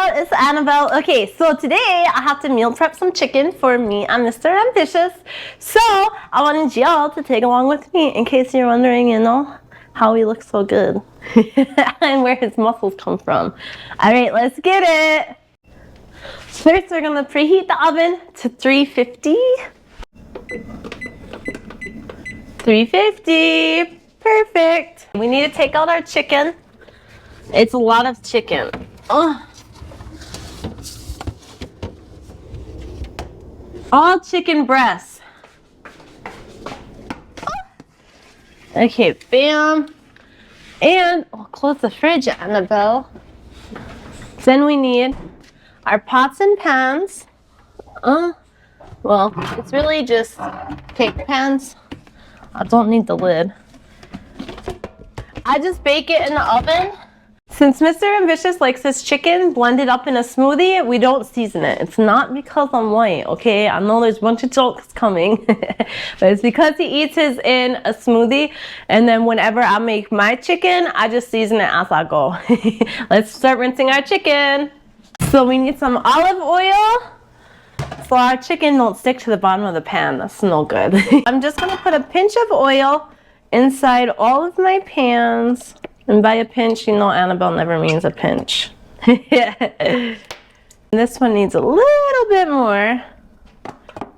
Hello, it's Annabelle. Okay, so today I have to meal prep some chicken for me and Mr. Ambitious. So I wanted y'all to take along with me in case you're wondering, you know, how he looks so good and where his muscles come from. All right, let's get it. First, we're gonna preheat the oven to 350. 350, perfect. We need to take out our chicken. It's a lot of chicken. Oh. All chicken breasts. Okay, bam. And we'll close the fridge, Annabelle. Then we need our pots and pans. Well, it's really just cake pans. I don't need the lid. I just bake it in the oven. Since Mr. Ambitious likes his chicken blended up in a smoothie, we don't season it. It's not because I'm white, okay? I know there's a bunch of jokes coming, but it's because he eats his in a smoothie, and then whenever I make my chicken, I just season it as I go. Let's start rinsing our chicken. So we need some olive oil, so our chicken don't stick to the bottom of the pan. That's no good. I'm just gonna put a pinch of oil inside all of my pans. And by a pinch, you know Annabelle never means a pinch. This one needs a little bit more.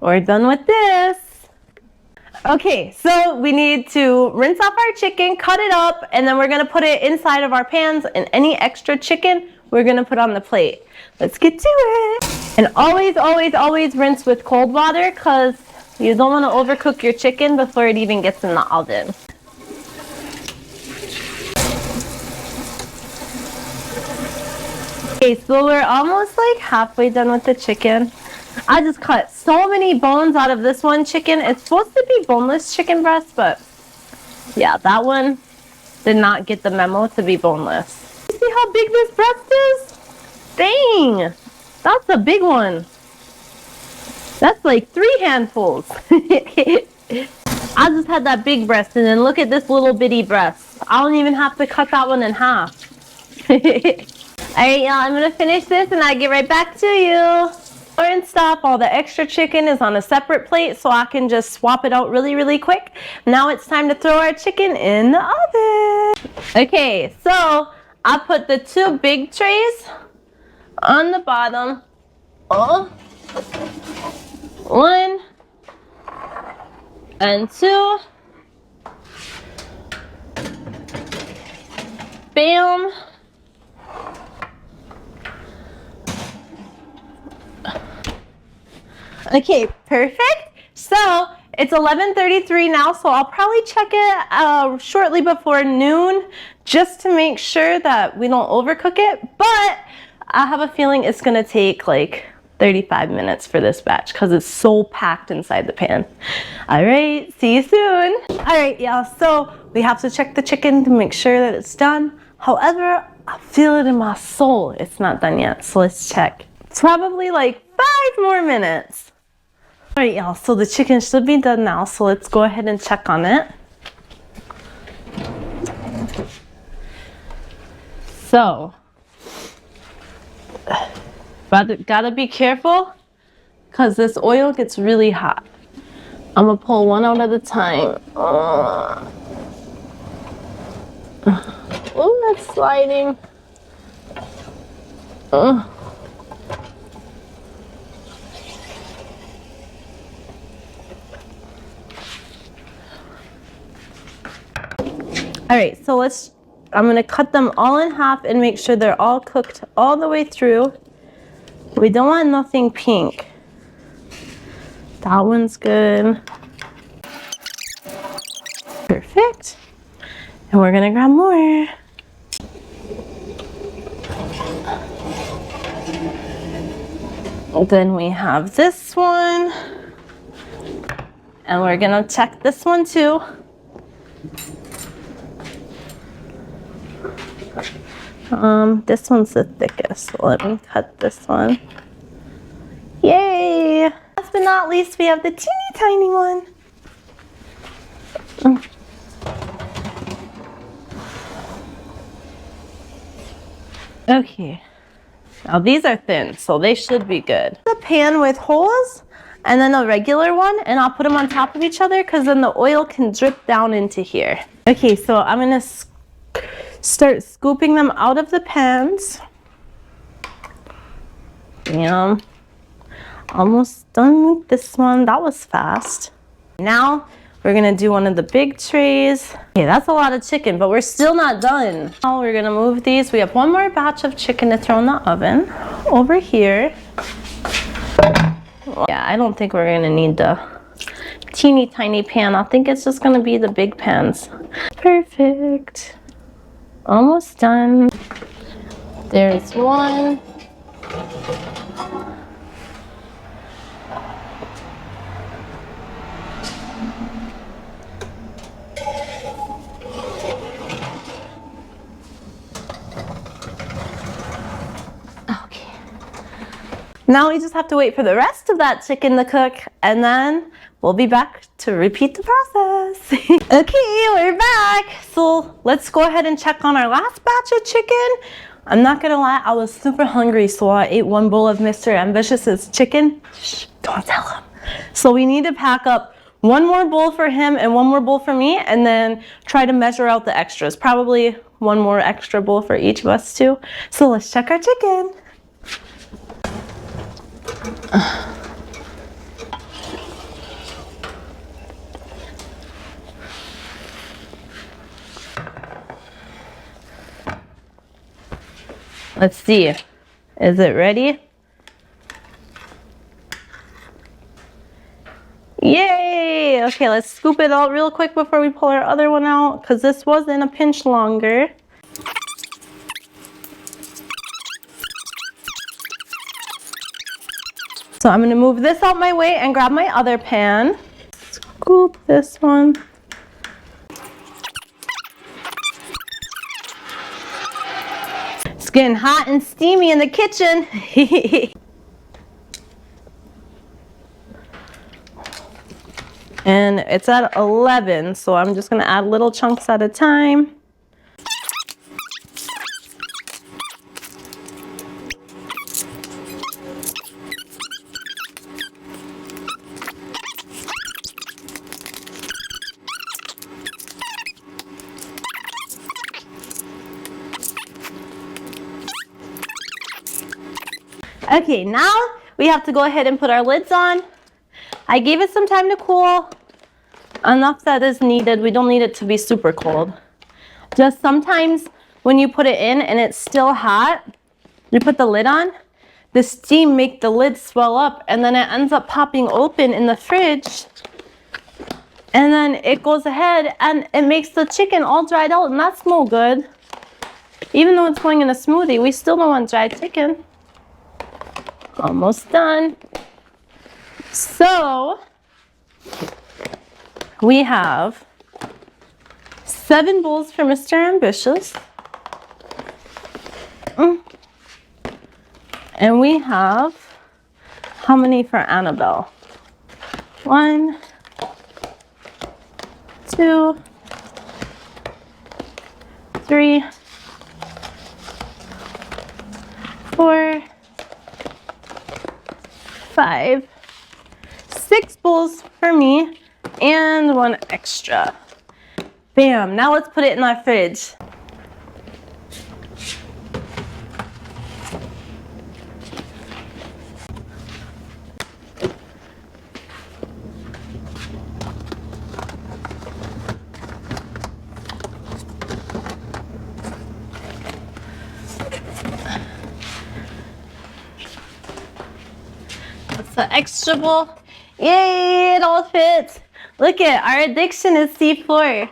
We're done with this. Okay, so we need to rinse off our chicken, cut it up, and then we're gonna put it inside of our pans, and any extra chicken we're gonna put on the plate. Let's get to it. And always, always, always rinse with cold water because you don't wanna overcook your chicken before it even gets in the oven. Okay, so we're almost like halfway done with the chicken. I just cut so many bones out of this one chicken. It's supposed to be boneless chicken breast, but yeah, that one did not get the memo to be boneless. You see how big this breast is? Dang, that's a big one. That's like 3 handfuls. I just had that big breast, and then look at this little bitty breast. I don't even have to cut that one in half. Alright, y'all, I'm gonna finish this and I'll get right back to you. And stop, all the extra chicken is on a separate plate so I can just swap it out really, really quick. Now it's time to throw our chicken in the oven. Okay, so I put the 2 big trays on the bottom. 1 and 2. Bam. Okay, perfect. So it's 11:33 now, so I'll probably check it shortly before noon just to make sure that we don't overcook it. But I have a feeling it's gonna take like 35 minutes for this batch because it's so packed inside the pan. All right, see you soon. All right, y'all, so we have to check the chicken to make sure that it's done. However, I feel it in my soul it's not done yet, so let's check. It's probably like 5 more minutes. All right, y'all, so the chicken should be done now, so let's go ahead and check on it. So, but gotta be careful because this oil gets really hot. I'm gonna pull one out at a time. Oh, that's sliding. All right, so I'm gonna cut them all in half and make sure they're all cooked all the way through. We don't want nothing pink. That one's good. Perfect. And we're gonna grab more. Then we have this one. And we're gonna check this one too. This one's the thickest, so let me cut this one. Yay! Last but not least, we have the teeny tiny one. Okay, Now these are thin, so they should be good. The pan with holes and then a regular one, and I'll put them on top of each other because then the oil can drip down into here. Okay, so I'm gonna start scooping them out of the pans. Bam. Almost done with this one. That was fast. Now we're gonna do one of the big trays. Okay, that's a lot of chicken, but we're still not done. Now we're gonna move these. We have one more batch of chicken to throw in the oven over here. Yeah, I don't think we're gonna need the teeny tiny pan. I think it's just gonna be the big pans. Perfect. Almost done. There's one. Now we just have to wait for the rest of that chicken to cook, and then we'll be back to repeat the process. Okay, we're back. So let's go ahead and check on our last batch of chicken. I'm not gonna lie, I was super hungry, so I ate one bowl of Mr. Ambitious's chicken. Shh, don't tell him. So we need to pack up one more bowl for him and one more bowl for me, and then try to measure out the extras. Probably one more extra bowl for each of us too. So let's check our chicken. Let's see. Is it ready? Yay! Okay, let's scoop it out real quick before we pull our other one out, because this wasn't a pinch longer. So I'm gonna move this out my way and grab my other pan. Scoop this one. It's getting hot and steamy in the kitchen. And it's at 11, so I'm just gonna add little chunks at a time. Okay, now we have to go ahead and put our lids on. I gave it some time to cool. Enough that is needed. We don't need it to be super cold. Just sometimes when you put it in and it's still hot, you put the lid on, the steam makes the lid swell up, and then it ends up popping open in the fridge. And then it goes ahead and it makes the chicken all dried out, and that's no good. Even though it's going in a smoothie, we still don't want dried chicken. Almost done. So we have 7 bowls for Mr. Ambitious. And we have, how many for Annabelle? 1, 2, 3, 4, 5, 6 bowls for me, and 1 extra. Bam, now let's put it in our fridge. That's the extra bowl. Yay, it all fits. Look at our addiction is C4.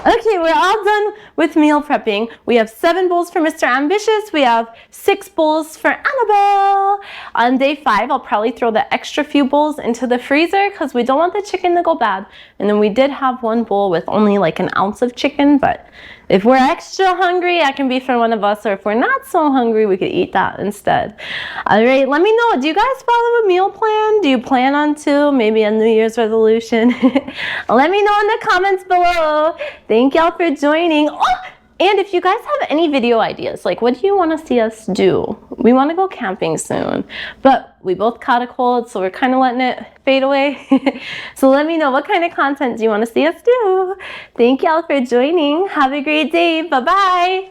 Okay, we're all done with meal prepping. We have 7 bowls for Mr. Ambitious. We have 6 bowls for Annabelle. On day 5, I'll probably throw the extra few bowls into the freezer because we don't want the chicken to go bad. And then we did have 1 bowl with only like an ounce of chicken, but if we're extra hungry, that can be for one of us, or if we're not so hungry, we could eat that instead. All right, let me know. Do you guys follow a meal plan? Do you plan on to? Maybe a New Year's resolution? Let me know in the comments below. Thank y'all for joining. Oh, And if you guys have any video ideas, like what do you want to see us do? We want to go camping soon, but we both caught a cold, so we're kind of letting it fade away. So let me know, what kind of content do you want to see us do? Thank y'all for joining. Have a great day. Bye-bye.